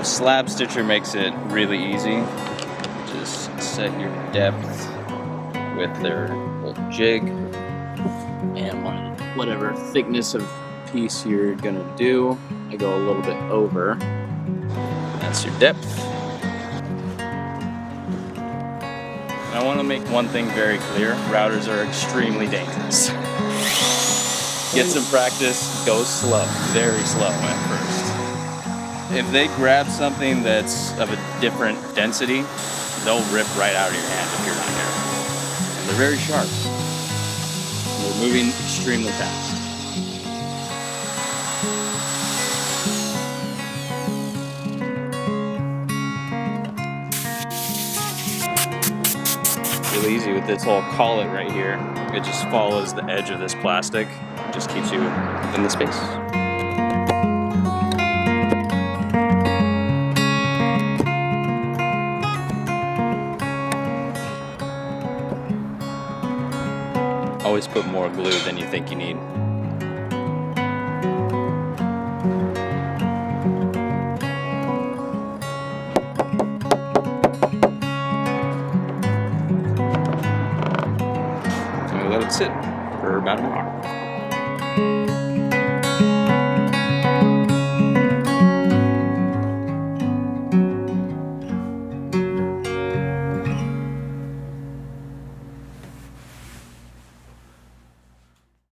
Slab Stitcher makes it really easy. Just set your depth with their little jig and whatever thickness of piece you're gonna do. I go a little bit over. That's your depth. And I want to make one thing very clear: routers are extremely dangerous. Get some practice, go slow, very slow at first. If they grab something that's of a different density, they'll rip right out of your hand if you're not careful. And they're very sharp. We're moving extremely fast. Really easy with this whole collet right here. It just follows the edge of this plastic. It just keeps you in the space. Always put more glue than you think you need. Let it sit for about an hour.